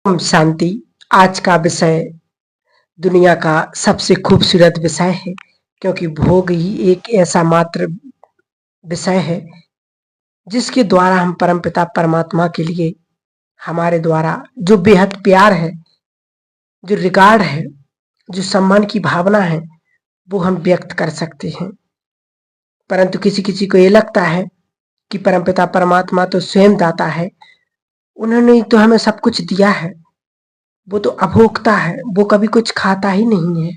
ओम शांति। आज का विषय दुनिया का सबसे खूबसूरत विषय है, क्योंकि भोग ही एक ऐसा मात्र विषय है जिसके द्वारा हम परमपिता परमात्मा के लिए हमारे द्वारा जो बेहद प्यार है, जो रिगार्ड है, जो सम्मान की भावना है, वो हम व्यक्त कर सकते हैं। परंतु किसी किसी को ये लगता है कि परमपिता परमात्मा तो स्वयं दाता है, उन्होंने तो हमें सब कुछ दिया है, वो तो अभोक्ता है, वो कभी कुछ खाता ही नहीं है,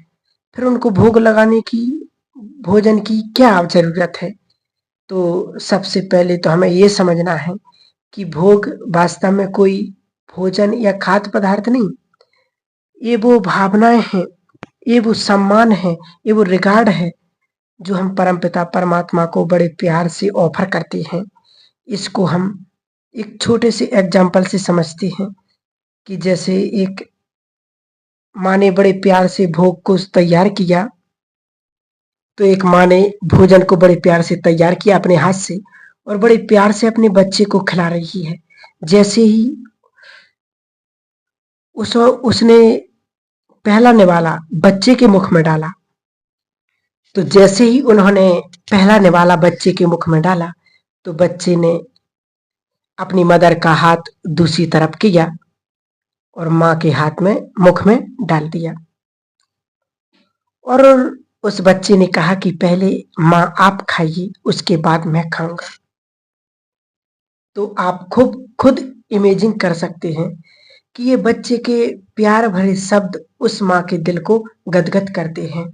फिर उनको भोग लगाने की, भोजन की क्या जरूरत है। तो सबसे पहले तो हमें ये समझना है कि भोग वास्तव में कोई भोजन या खाद्य पदार्थ नहीं, ये वो भावनाएं हैं, ये वो सम्मान है, ये वो रिगार्ड है जो हम परमपिता परमात्मा को बड़े प्यार से ऑफर करते हैं। इसको हम एक छोटे से एग्जाम्पल से समझते हैं कि जैसे एक माँ ने बड़े प्यार से भोग को तैयार किया, तो एक माँ ने भोजन को बड़े प्यार से तैयार किया अपने हाथ से और बड़े प्यार से अपने बच्चे को खिला रही है। जैसे ही उसने पहला निवाला बच्चे के मुख में डाला, तो जैसे ही उन्होंने पहला निवाला बच्चे के मुख में डाला, तो बच्चे ने अपनी मदर का हाथ दूसरी तरफ किया और माँ के हाथ में मुख में डाल दिया। और उस बच्चे ने कहा कि पहले माँ आप खाइए, उसके बाद मैं खाऊंगा। तो आप खुद इमेजिन कर सकते हैं कि ये बच्चे के प्यार भरे शब्द उस माँ के दिल को गदगद करते हैं,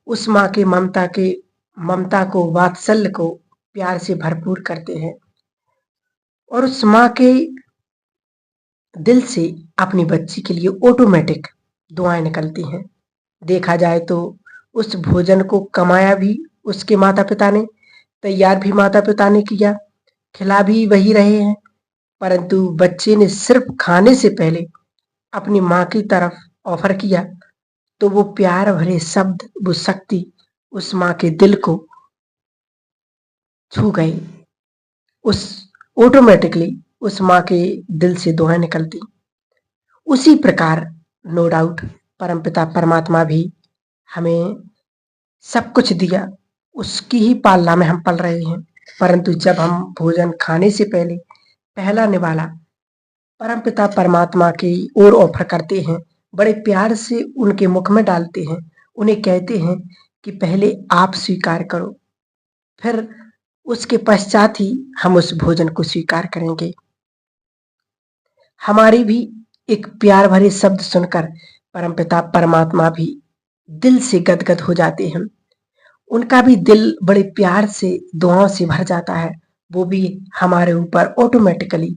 उस माँ के ममता को, वात्सल्य को प्यार से भरपूर करते हैं और उस माँ के दिल से अपनी बच्ची के लिए ऑटोमेटिक दुआएं निकलती हैं। देखा जाए तो उस भोजन को कमाया भी उसके माता पिता ने, तैयार भी माता पिता ने किया, खिला भी वही रहे हैं, परंतु बच्चे ने सिर्फ खाने से पहले अपनी माँ की तरफ ऑफर किया, तो वो प्यार भरे शब्द, वो शक्ति उस माँ के दिल को छू गए। उस ऑटोमेटिकली उस माँ के दिल से दुआएं निकलती। उसी प्रकार नो डाउट परमपिता परमात्मा भी हमें सब कुछ दिया, उसकी ही पालना में हम पल रहे हैं, परंतु जब हम भोजन खाने से पहले पहला निवाला परमपिता परमात्मा की ओर ऑफर करते हैं, बड़े प्यार से उनके मुख में डालते हैं, उन्हें कहते हैं कि पहले आप स्वीकार करो, फिर उसके पश्चात ही हम उस भोजन को स्वीकार करेंगे। हमारी भी एक प्यार भरे शब्द सुनकर परमपिता परमात्मा भी दिल से गदगद हो जाते हैं, उनका भी दिल बड़े प्यार से दुआओं से भर जाता है, वो भी हमारे ऊपर ऑटोमेटिकली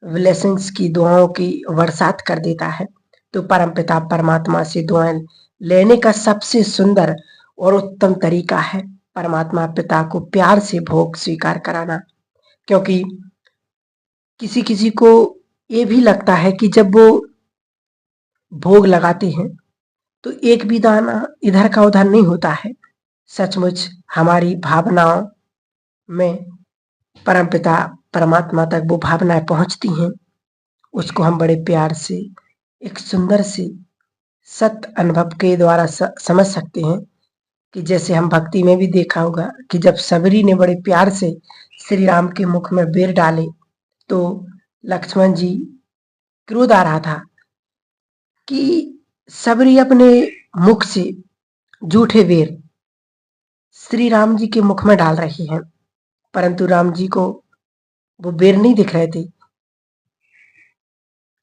ब्लेसिंग्स की, दुआओं की बरसात कर देता है। तो परमपिता परमात्मा से दुआएं लेने का सबसे सुंदर और उत्तम तरीका है परमात्मा पिता को प्यार से भोग स्वीकार कराना। क्योंकि किसी किसी को ये भी लगता है कि जब वो भोग लगाते हैं तो एक भी दाना इधर का उधर नहीं होता है। सचमुच हमारी भावनाओं में परमपिता परमात्मा तक वो भावनाएं पहुंचती हैं, उसको हम बड़े प्यार से एक सुंदर से सत्य अनुभव के द्वारा समझ सकते हैं कि जैसे हम भक्ति में भी देखा होगा कि जब सबरी ने बड़े प्यार से श्री राम के मुख में बेर डाले, तो लक्ष्मण जी क्रोध आ रहा था कि सबरी अपने मुख से झूठे बेर श्री राम जी के मुख में डाल रही हैं, परंतु राम जी को वो बेर नहीं दिख रहे थे,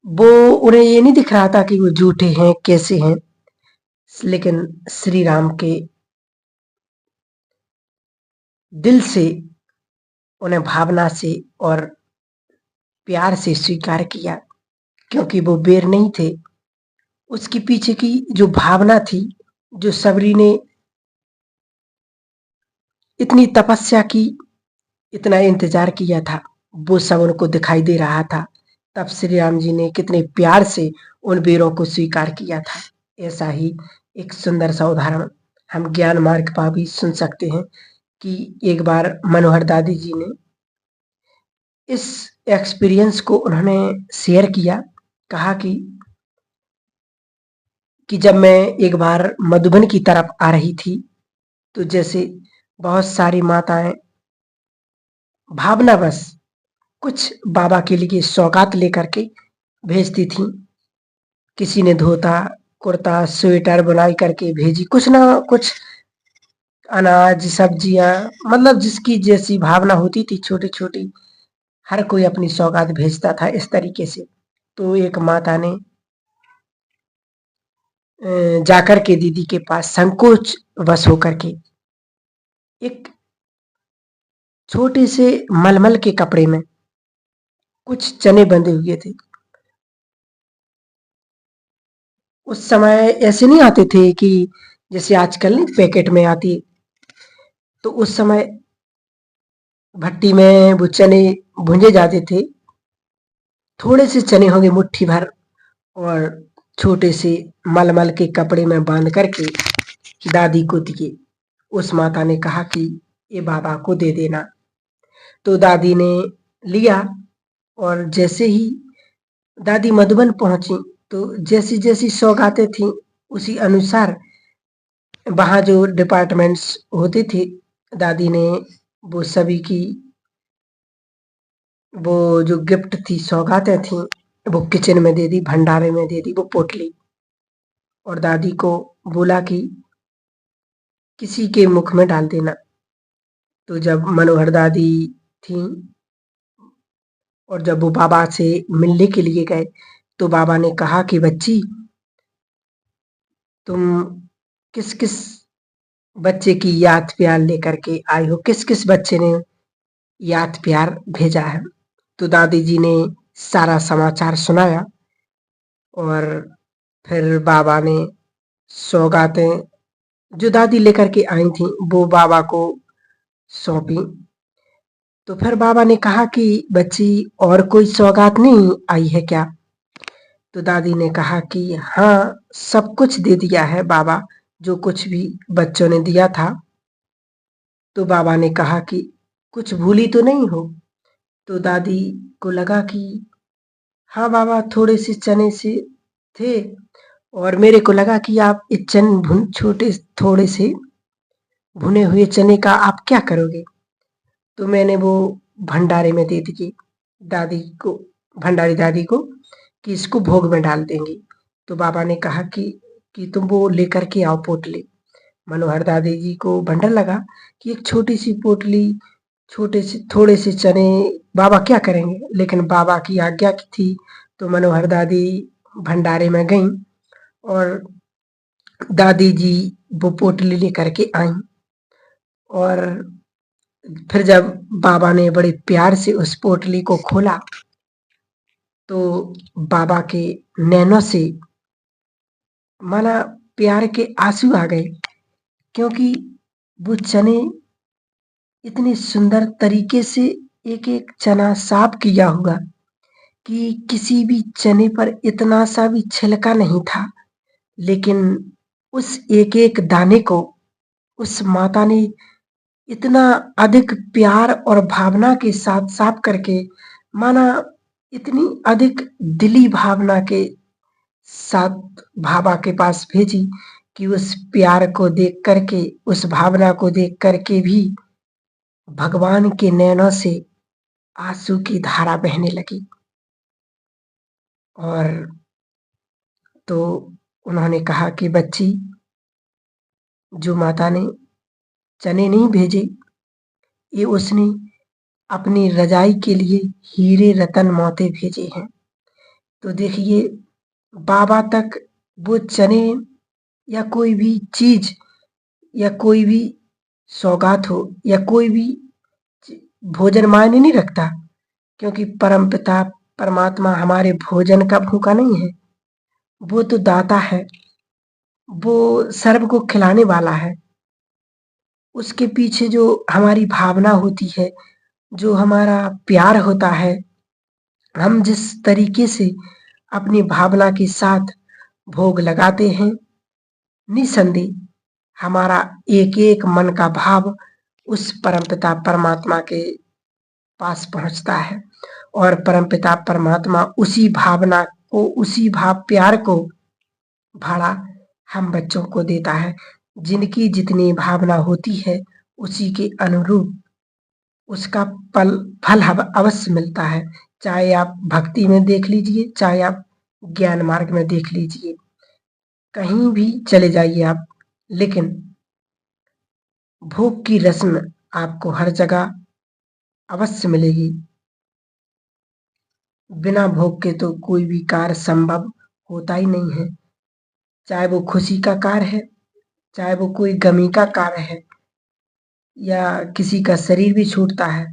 वो उन्हें ये नहीं दिख रहा था कि वो झूठे हैं, कैसे हैं। लेकिन श्री राम के दिल से उन्हें भावना से और प्यार से स्वीकार किया, क्योंकि वो बेर नहीं थे। उसके पीछे की जो भावना थी, जो सबरी ने इतनी तपस्या की, इतना इंतजार किया था, वो सब उनको दिखाई दे रहा था। तब श्री राम जी ने कितने प्यार से उन बेरों को स्वीकार किया था। ऐसा ही एक सुंदर सा उदाहरण हम ज्ञान मार्ग पर भी सुन सकते हैं कि एक बार मनोहर दादी जी ने इस एक्सपीरियंस को उन्होंने शेयर किया कहा कि जब मैं एक बार मधुबन की तरफ आ रही थी, तो जैसे बहुत सारी माताएं भावनावश कुछ बाबा के लिए सौगात लेकर के भेजती थीं। किसी ने धोता, कुर्ता, स्वेटर बुनाई करके भेजी, कुछ ना कुछ अनाज, सब्जियां, मतलब जिसकी जैसी भावना होती थी छोटी-छोटी, हर कोई अपनी सौगात भेजता था इस तरीके से। तो एक माता ने जाकर के दीदी के पास संकोच वश होकर के एक छोटे से मलमल के कपड़े में कुछ चने बंधे हुए थे। उस समय ऐसे नहीं आते थे कि जैसे आजकल नहीं पैकेट में आती है, तो उस समय भट्टी में वो चने भुंजे जाते थे। थोड़े से चने होंगे मुट्ठी भर, और छोटे से मलमल के कपड़े में बांध करके दादी को दिए। उस माता ने कहा कि ये बाबा को दे देना। तो दादी ने लिया, और जैसे ही दादी मधुबन पहुंची, तो जैसी जैसी सौगातें थी उसी अनुसार वहां जो डिपार्टमेंट्स होते थे, दादी ने वो सभी की वो जो गिफ्ट थी, सौगातें थी, वो किचन में दे दी, भंडारे में दे दी वो पोटली। और दादी को बोला कि किसी के मुख में डाल देना। तो जब मनोहर दादी थी, और जब वो बाबा से मिलने के लिए गए, तो बाबा ने कहा कि बच्ची, तुम किस किस बच्चे की याद प्यार लेकर के आई हो, किस किस बच्चे ने याद प्यार भेजा है। तो दादी जी ने सारा समाचार सुनाया, और फिर बाबा ने सौगातें जो दादी लेकर के आई थी वो बाबा को सौंपी। तो फिर बाबा ने कहा कि बच्ची, और कोई सौगात नहीं आई है क्या? तो दादी ने कहा कि हाँ, सब कुछ दे दिया है बाबा, जो कुछ भी बच्चों ने दिया था। तो बाबा ने कहा कि कुछ भूली तो नहीं हो? तो दादी को लगा कि हाँ बाबा, थोड़े से चने से थे, और मेरे को लगा कि आप ये छोटे थोड़े से भुने हुए चने का आप क्या करोगे? तो मैंने वो भंडारे में दे दिए दादी को, भंडारी दादी को, कि इसको भोग में डाल देंगी। तो बाबा ने कहा कि तुम वो लेकर के आओ पोटली। मनोहर दादी जी को भंडर लगा कि एक छोटी सी पोटली, छोटे से थोड़े से चने, बाबा क्या करेंगे? लेकिन बाबा की आज्ञा की थी, तो मनोहर दादी भंडारे में गईं, और दादी जी वो पोटली लेकर के आई। और फिर जब बाबा ने बड़े प्यार से उस पोटली को खोला, तो बाबा के नैनों से माना प्यार के आंसू आ गए, क्योंकि वो चने इतने सुंदर तरीके से एक एक चना साफ किया हुआ कि किसी भी चने पर इतना सा भी छिलका नहीं था। लेकिन उस एक एक दाने को उस माता ने इतना अधिक प्यार और भावना के साथ साफ करके, माना इतनी अधिक दिली भावना के साथ बाबा के पास भेजी, कि उस प्यार को देख करके, उस भावना को देख करके भी भगवान के नैनों से आंसू की धारा बहने लगी। और तो उन्होंने कहा कि बच्ची, जो माता ने चने नहीं भेजे, ये उसने अपनी रजाई के लिए हीरे रतन मोती भेजे हैं। तो देखिए, बाबा तक वो चने या कोई भी चीज या कोई भी सौगात हो या कोई भी भोजन मायने नहीं रखता, क्योंकि परमपिता परमात्मा हमारे भोजन का भूखा नहीं है। वो तो दाता है, वो सर्व को खिलाने वाला है। उसके पीछे जो हमारी भावना होती है, जो हमारा प्यार होता है, हम जिस तरीके से अपनी भावना के साथ भोग लगाते हैं, निसंदेह हमारा एक एक मन का भाव उस परमपिता परमात्मा के पास पहुंचता है, और परमपिता परमात्मा उसी भावना को उसी भाव प्यार को भाड़ा हम बच्चों को देता है। जिनकी जितनी भावना होती है उसी के अनुरूप उसका फल अवश्य मिलता है। चाहे आप भक्ति में देख लीजिए, चाहे आप ज्ञान मार्ग में देख लीजिए, कहीं भी चले जाइए आप, लेकिन भोग की रस्म आपको हर जगह अवश्य मिलेगी। बिना भोग के तो कोई भी कार्य संभव होता ही नहीं है। चाहे वो खुशी का कार्य है, चाहे वो कोई गमी का कार्य है, या किसी का शरीर भी छूटता है,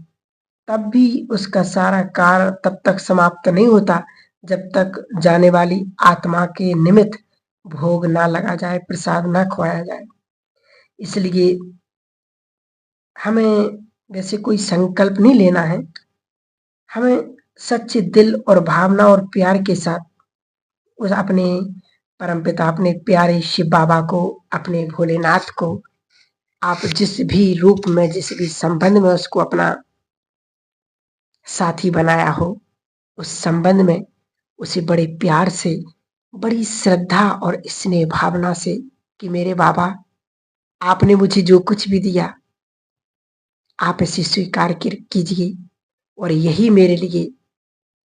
तब भी उसका सारा कार्य तब तक समाप्त नहीं होता जब तक जाने वाली आत्मा के निमित्त भोग ना लगा जाए, प्रसाद ना खुआया जाए। इसलिए हमें वैसे कोई संकल्प नहीं लेना है, हमें सच्चे दिल और भावना और प्यार के साथ उस अपने परमपिता, अपने प्यारे शिव बाबा को, अपने भोलेनाथ को, आप जिस भी रूप में, जिस भी संबंध में उसको अपना साथी बनाया हो, उस संबंध में उसे बड़े प्यार से, बड़ी श्रद्धा और स्नेह भावना से कि मेरे बाबा, आपने मुझे जो कुछ भी दिया आप इसे स्वीकार कीजिए, और यही मेरे लिए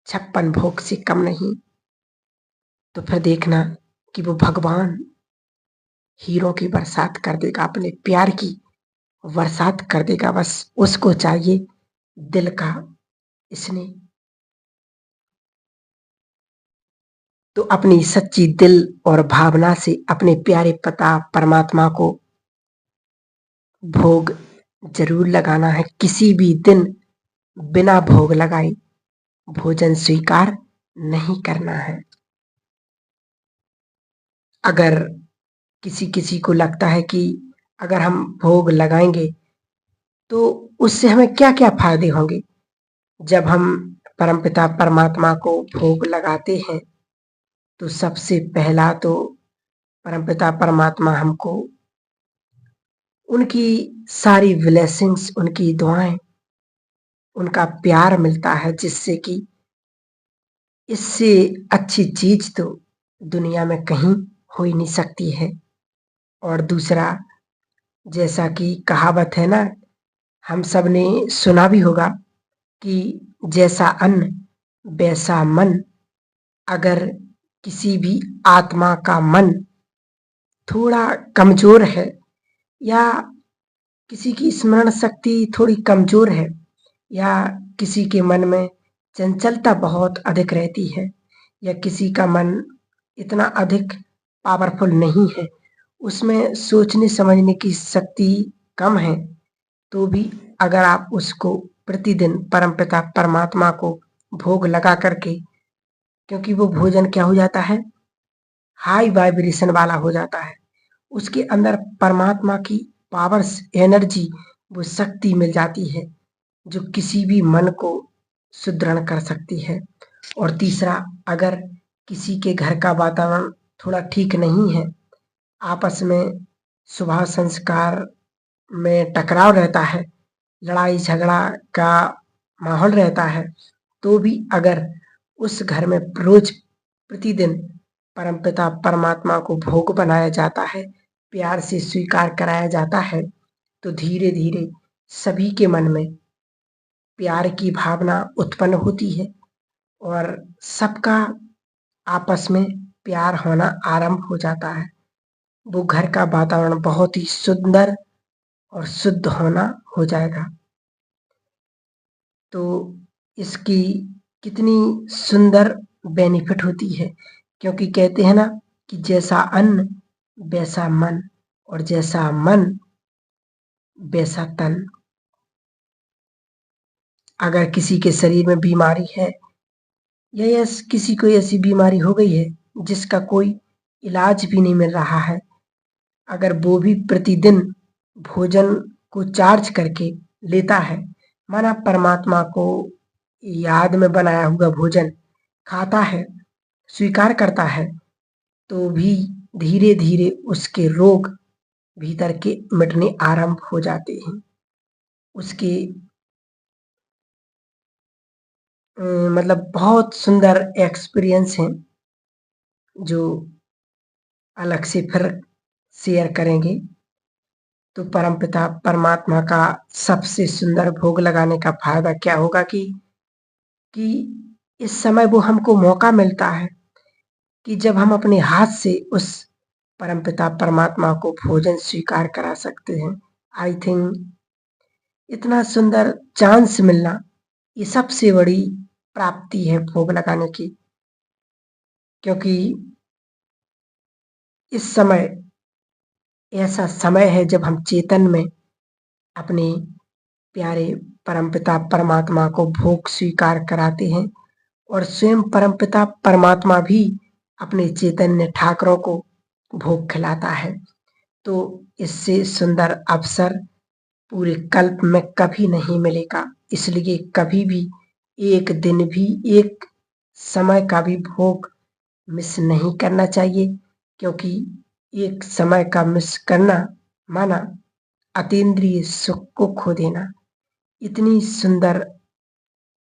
56 भोग से कम नहीं। तो फिर देखना कि वो भगवान हीरों की बरसात कर देगा, अपने प्यार की बरसात कर देगा। बस उसको चाहिए दिल का स्नेह। तो अपनी सच्ची दिल और भावना से अपने प्यारे पिता परमात्मा को भोग जरूर लगाना है। किसी भी दिन बिना भोग लगाए भोजन स्वीकार नहीं करना है। अगर किसी किसी को लगता है कि अगर हम भोग लगाएंगे तो उससे हमें क्या क्या फायदे होंगे, जब हम परमपिता परमात्मा को भोग लगाते हैं तो सबसे पहला तो परमपिता परमात्मा हमको उनकी सारी ब्लेसिंग्स, उनकी दुआएं, उनका प्यार मिलता है, जिससे कि इससे अच्छी चीज तो दुनिया में कहीं हो ही नहीं सकती है। और दूसरा, जैसा कि कहावत है ना, हम सब ने सुना भी होगा कि जैसा अन्न वैसा मन। अगर किसी भी आत्मा का मन थोड़ा कमजोर है, या किसी की स्मरण शक्ति थोड़ी कमजोर है, या किसी के मन में चंचलता बहुत अधिक रहती है, या किसी का मन इतना अधिक पावरफुल नहीं है, उसमें सोचने समझने की शक्ति कम है, तो भी अगर आप उसको प्रतिदिन परमपिता परमात्मा को भोग लगा करके, क्योंकि वो भोजन क्या हो जाता है, हाई वाइब्रेशन वाला हो जाता है, उसके अंदर परमात्मा की पावर्स, एनर्जी, वो शक्ति मिल जाती है जो किसी भी मन को सुदृढ़ कर सकती है। और तीसरा, अगर किसी के घर का वातावरण थोड़ा ठीक नहीं है, आपस में स्वभाव संस्कार में टकराव रहता है, लड़ाई झगड़ा का माहौल रहता है, तो भी अगर उस घर में रोज प्रतिदिन परमपिता परमात्मा को भोग बनाया जाता है, प्यार से स्वीकार कराया जाता है, तो धीरे धीरे सभी के मन में प्यार की भावना उत्पन्न होती है और सबका आपस में प्यार होना आरंभ हो जाता है। वो घर का वातावरण बहुत ही सुंदर और शुद्ध होना हो जाएगा। तो इसकी कितनी सुंदर बेनिफिट होती है, क्योंकि कहते हैं ना कि जैसा अन्न वैसा मन, और जैसा मन वैसा तन। अगर किसी के शरीर में बीमारी है, या किसी को ऐसी बीमारी हो गई है जिसका कोई इलाज भी नहीं मिल रहा है, अगर वो भी प्रतिदिन भोजन को चार्ज करके लेता है, माना परमात्मा को याद में बनाया हुआ भोजन खाता है, स्वीकार करता है, तो भी धीरे धीरे उसके रोग भीतर के मिटने आरंभ हो जाते हैं। उसके मतलब बहुत सुंदर एक्सपीरियंस है जो अलग से फिर शेयर करेंगे। तो परमपिता परमात्मा का सबसे सुंदर भोग लगाने का फायदा क्या होगा कि इस समय वो हमको मौका मिलता है कि जब हम अपने हाथ से उस परमपिता परमात्मा को भोजन स्वीकार करा सकते हैं। आई थिंक इतना सुंदर चांस मिलना ये सबसे बड़ी प्राप्ति है भोग लगाने की, क्योंकि इस समय ऐसा समय है जब हम चेतन में अपने प्यारे परमपिता परमात्मा को भोग स्वीकार कराते हैं और स्वयं परमपिता परमात्मा भी अपने चैतन्य ठाकरों को भोग खिलाता है। तो इससे सुंदर अवसर पूरे कल्प में कभी नहीं मिलेगा। इसलिए कभी भी एक दिन भी एक समय का भी भोग मिस नहीं करना चाहिए, क्योंकि एक समय का मिस करना माना अतीन्द्रिय सुख को खो देना। इतनी सुंदर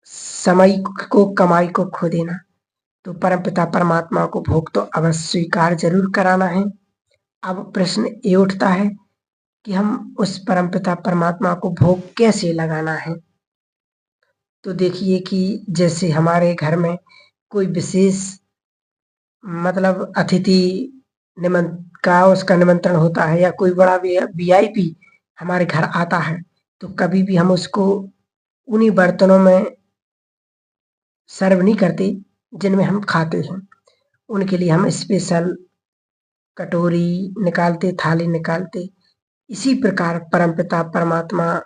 समय को कमाई को खो देना। तो परमपिता परमात्मा को भोग तो अवश्य स्वीकार जरूर कराना है। अब प्रश्न ये उठता है कि हम उस परमपिता परमात्मा को भोग कैसे लगाना है। तो देखिए कि जैसे हमारे घर में कोई विशेष मतलब अतिथि उसका निमंत्रण होता है या कोई बड़ा वीआईपी हमारे घर आता है, तो कभी भी हम उसको उन्हीं बर्तनों में सर्व नहीं करते जिनमें हम खाते हैं। उनके लिए हम स्पेशल कटोरी निकालते, थाली निकालते। इसी प्रकार परमपिता परमात्मा,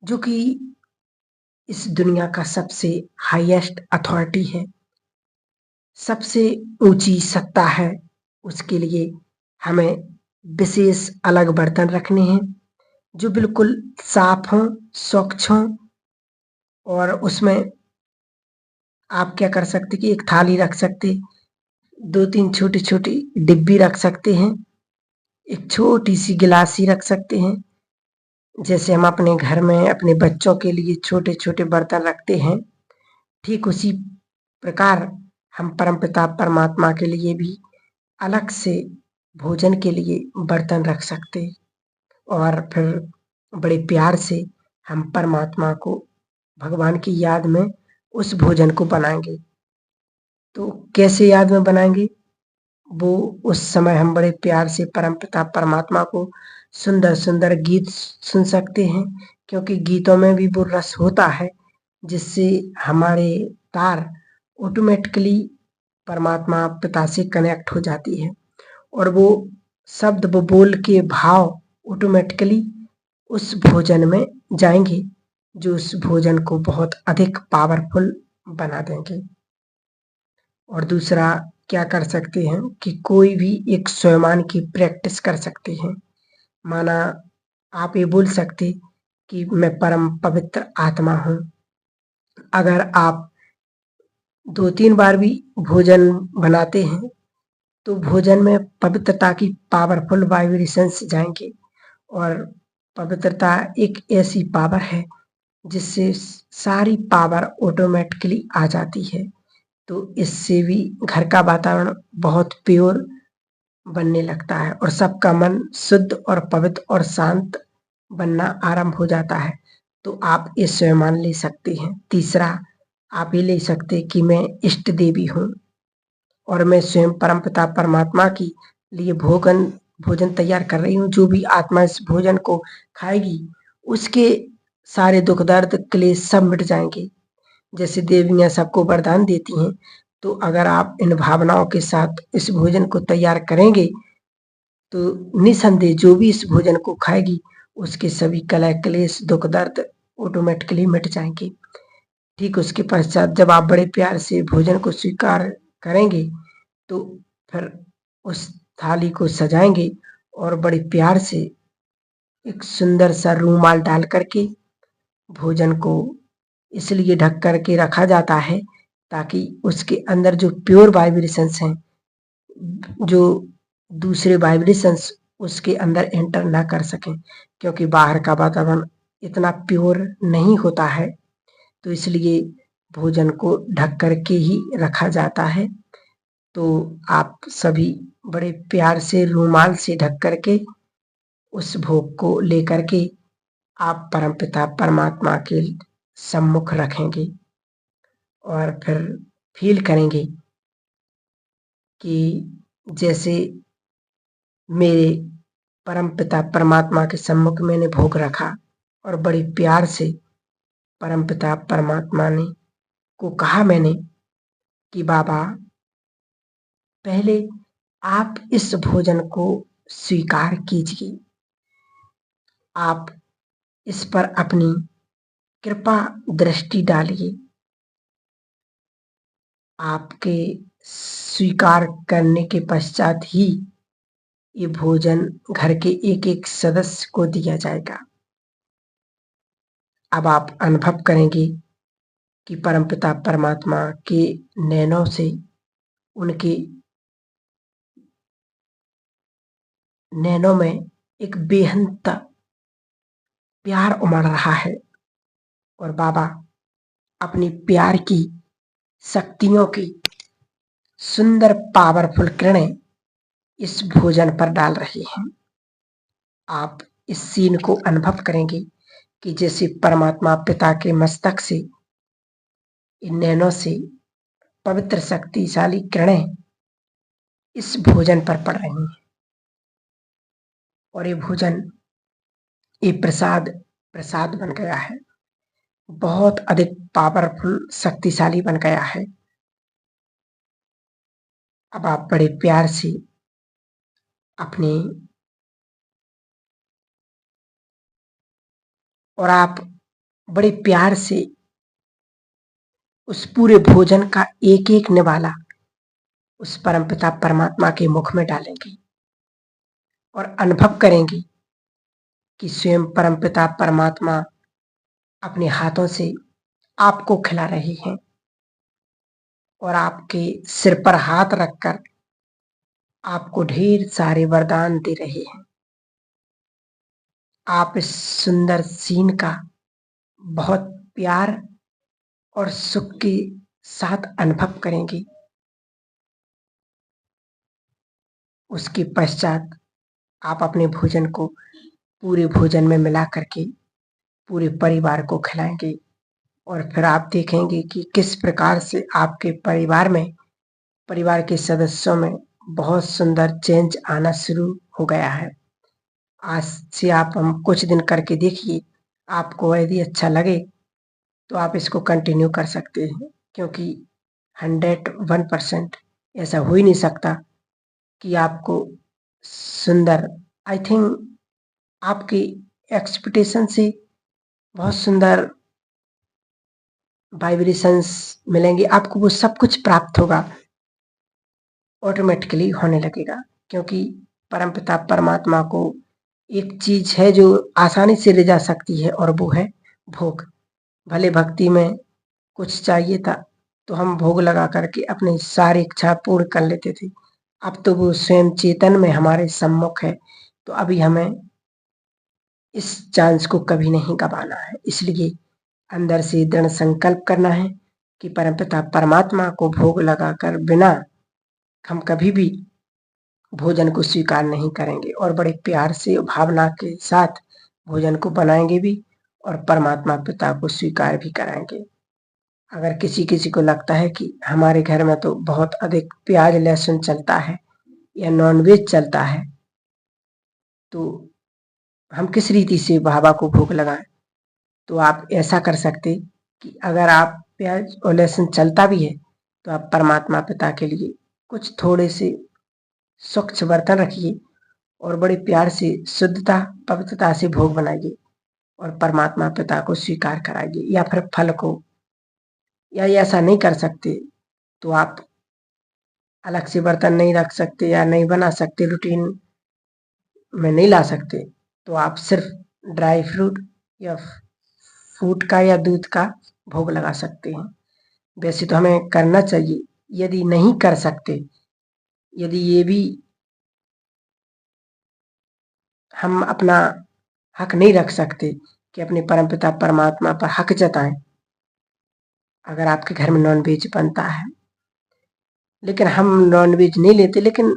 जो कि इस दुनिया का सबसे हाईएस्ट अथॉरिटी है, सबसे ऊंची सत्ता है, उसके लिए हमें विशेष अलग बर्तन रखने हैं जो बिल्कुल साफ हों, स्वच्छ हों। और उसमें आप क्या कर सकते कि एक थाली रख सकते, 2-3 छोटी-छोटी डिब्बी रख सकते हैं, एक छोटी-सी गिलासी रख सकते हैं। जैसे हम अपने घर में अपने बच्चों के लिए छोटे-छोटे बर्तन रखते हैं, ठीक उसी प्रकार हम परमपिता परमात्मा के लिए भी अलग से भोजन के लिए बर्तन रख सकते और फिर बड़े प्यार से हम परमात्मा को भगवान की याद में उस भोजन को बनाएंगे। तो कैसे याद में बनाएंगे? वो उस समय हम बड़े प्यार से परमपिता परमात्मा को सुंदर सुंदर गीत सुन सकते हैं, क्योंकि गीतों में भी वो रस होता है जिससे हमारे तार ऑटोमेटिकली परमात्मा पिता से कनेक्ट हो जाती है और वो शब्द वो बोल के भाव ऑटोमेटिकली उस भोजन में जाएंगे, जो उस भोजन को बहुत अधिक पावरफुल बना देंगे। और दूसरा क्या कर सकते हैं कि कोई भी एक स्वयमान की प्रैक्टिस कर सकते हैं। माना आप ये बोल सकते कि मैं परम पवित्र आत्मा हूँ। अगर आप 2-3 बार भी भोजन बनाते हैं तो भोजन में पवित्रता की पावरफुल वाइब्रेशंस जाएंगे और पवित्रता एक ऐसी पावर है जिससे सारी पावर ऑटोमेटिकली आ जाती है। तो इससे भी घर का वातावरण बहुत प्योर बनने लगता है और सबका मन शुद्ध और पवित्र और शांत बनना आरंभ हो जाता है। तो आप ये स्वयं ले सकते हैं। तीसरा आप ये ले सकते कि मैं इष्ट देवी हूँ और मैं स्वयं परमपिता परमात्मा की लिए भोजन तैयार कर रही हूँ। जो भी आत्मा इस भोजन को खाएगी उसके सारे दुख दर्द क्लेश सब मिट जाएंगे। जैसे देवियां सबको वरदान देती हैं, तो अगर आप इन भावनाओं के साथ इस भोजन को तैयार करेंगे तो निसंदेह जो भी इस भोजन को खाएगी उसके सभी कलह क्लेश दुख दर्द ऑटोमेटिकली मिट जाएंगे। ठीक उसके पश्चात जब आप बड़े प्यार से भोजन को स्वीकार करेंगे तो फिर उस थाली को सजाएंगे और बड़े प्यार से एक सुंदर सा रूमाल डाल करके भोजन को इसलिए ढक करके रखा जाता है ताकि उसके अंदर जो प्योर वाइब्रेशंस हैं, जो दूसरे वाइब्रेशंस उसके अंदर एंटर ना कर सकें, क्योंकि बाहर का वातावरण इतना प्योर नहीं होता है। तो इसलिए भोजन को ढक करके ही रखा जाता है। तो आप सभी बड़े प्यार से रुमाल से ढक करके उस भोग को लेकर के आप परमपिता परमात्मा के सम्मुख रखेंगे और फिर फील करेंगे कि जैसे मेरे परमपिता परमात्मा के सम्मुख मैंने भोग रखा और बड़े प्यार से परमपिता परमात्मा ने को कहा मैंने कि बाबा पहले आप इस भोजन को स्वीकार कीजिए, आप इस पर अपनी कृपा दृष्टि डालिए। आपके स्वीकार करने के पश्चात ही ये भोजन घर के एक एक सदस्य को दिया जाएगा। अब आप अनुभव करेंगे कि परमपिता परमात्मा के नैनों से उनके नैनों में एक बेहद प्यार उमड़ रहा है और बाबा अपनी प्यार की शक्तियों की सुंदर पावरफुल किरणें इस भोजन पर डाल रहे हैं। आप इस सीन को अनुभव करेंगे कि जैसे परमात्मा पिता के मस्तक से इन नैनों से पवित्र शक्तिशाली किरणें इस भोजन पर पड़ रही हैं और ये भोजन ये प्रसाद प्रसाद बन गया है, बहुत अधिक पावरफुल शक्तिशाली बन गया है। अब आप बड़े प्यार से अपने और आप बड़े प्यार से उस पूरे भोजन का एक एक निवाला उस परमपिता परमात्मा के मुख में डालेंगे और अनुभव करेंगे कि स्वयं परमपिता परमात्मा अपने हाथों से आपको खिला रहे हैं और आपके सिर पर हाथ रखकर आपको ढेर सारे वरदान दे रहे हैं। आप इस सुंदर सीन का बहुत प्यार और सुख के साथ अनुभव करेंगे। उसके पश्चात आप अपने भोजन को पूरे भोजन में मिला करके पूरे परिवार को खिलाएंगे और फिर आप देखेंगे कि किस प्रकार से आपके परिवार के सदस्यों में बहुत सुंदर चेंज आना शुरू हो गया है। आज से आप हम कुछ दिन करके देखिए, आपको यदि अच्छा लगे तो आप इसको कंटिन्यू कर सकते हैं, क्योंकि 101% ऐसा हो ही नहीं सकता कि आपको सुंदर, आई थिंक आपकी एक्सपेक्टेशन से बहुत सुंदर वाइब्रेशंस मिलेंगे, आपको वो सब कुछ प्राप्त होगा, ऑटोमेटिकली होने लगेगा। क्योंकि परमपिता परमात्मा को एक चीज है जो आसानी से ले जा सकती है और वो है भोग। भले भक्ति में कुछ चाहिए था तो हम भोग लगा करके अपनी सारी इच्छा पूर्ण कर लेते थे, अब तो वो स्वयं चेतन में हमारे सम्मुख है, तो अभी हमें इस चांस को कभी नहीं गंवाना है। इसलिए अंदर से दृढ़ संकल्प करना है कि परमपिता परमात्मा को भोग लगाकर बिना हम कभी भी भोजन को स्वीकार नहीं करेंगे और बड़े प्यार से भावना के साथ भोजन को बनाएंगे भी और परमात्मा पिता को स्वीकार भी कराएंगे। अगर किसी किसी को लगता है कि हमारे घर में तो बहुत अधिक प्याज लहसुन चलता है या नॉनवेज चलता है, तो हम किस रीति से बाबा को भोग लगाएं, तो आप ऐसा कर सकते कि अगर आप प्याज और लहसुन चलता भी है तो आप परमात्मा पिता के लिए कुछ थोड़े से स्वच्छ बर्तन रखिए और बड़े प्यार से शुद्धता पवित्रता से भोग बनाइए और परमात्मा पिता को स्वीकार कराइए। या फिर फल को, या ऐसा नहीं कर सकते तो आप अलग से बर्तन नहीं रख सकते या नहीं बना सकते, रूटीन में नहीं ला सकते, तो आप सिर्फ ड्राई फ्रूट या फ्रूट का या दूध का भोग लगा सकते हैं। वैसे तो हमें करना चाहिए, यदि नहीं कर सकते, यदि ये भी हम अपना हक नहीं रख सकते कि अपने परमपिता परमात्मा पर हक जताएं, अगर आपके घर में नॉन वेज बनता है, लेकिन हम नॉनवेज नहीं लेते, लेकिन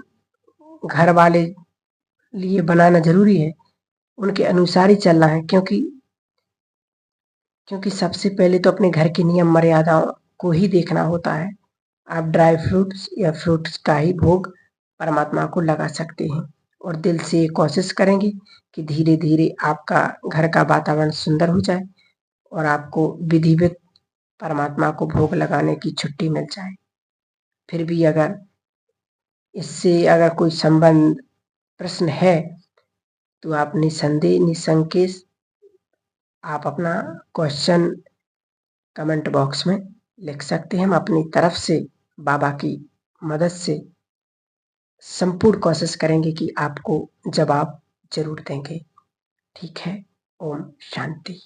घर वाले लिए बनाना ज़रूरी है, उनके अनुसार ही चलना है, क्योंकि सबसे पहले तो अपने घर की नियम मर्यादाओं को ही देखना होता है। आप ड्राई फ्रूट्स या फ्रूट्स का ही भोग परमात्मा को लगा सकते हैं और दिल से कोशिश करेंगे कि धीरे-धीरे आपका घर का वातावरण सुंदर हो जाए और आपको विधिवत परमात्मा को भोग लगाने की छुट्टी मिल जाए। फिर भी अगर इससे अगर कोई संबंध प्रश्न है, तो आप निसंदेह निसंकेच आप अपना क्वेश्चन कमेंट बॉक्स में लिख सकते हैं। हम अपनी तरफ से बाबा की मदद से संपूर्ण कोशिश करेंगे कि आपको जवाब ज़रूर देंगे। ठीक है? ओम शांति।